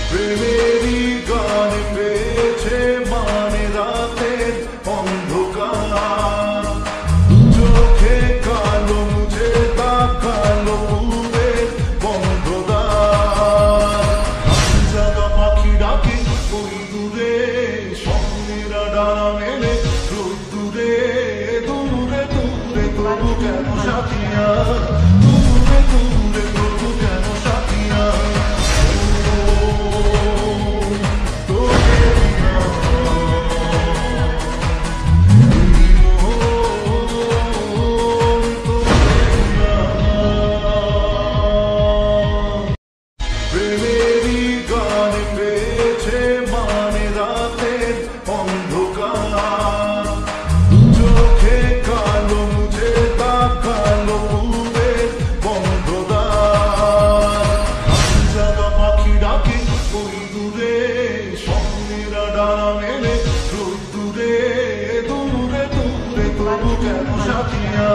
প্রেমেরই গানে পেয়েছে মানে রাতের অন্ধকার, চোখে কালো মুছে তাকালো পূবের বন্ধ দ্বার। জাগা পাখি ডাকে ওই দূরে, স্বপ্নেরা ডানা মেলে রোদ্দুরে। দূরে দূরে তবু কেন সাথিয়া, দূরে দূরে তবু কেন সাথিয়া। প্রেমেরই গানে পেয়েছে মানে রাতের অন্ধকার, চোখে কালো মুছে তাকালো পূবের বন্ধ দ্বার। জাগা পাখি ডাকে ওই দূরে, স্বপ্নেরা ডানা মেলে রোদ্দুরে। দূরে দূরে তবু কেন সাথিয়া।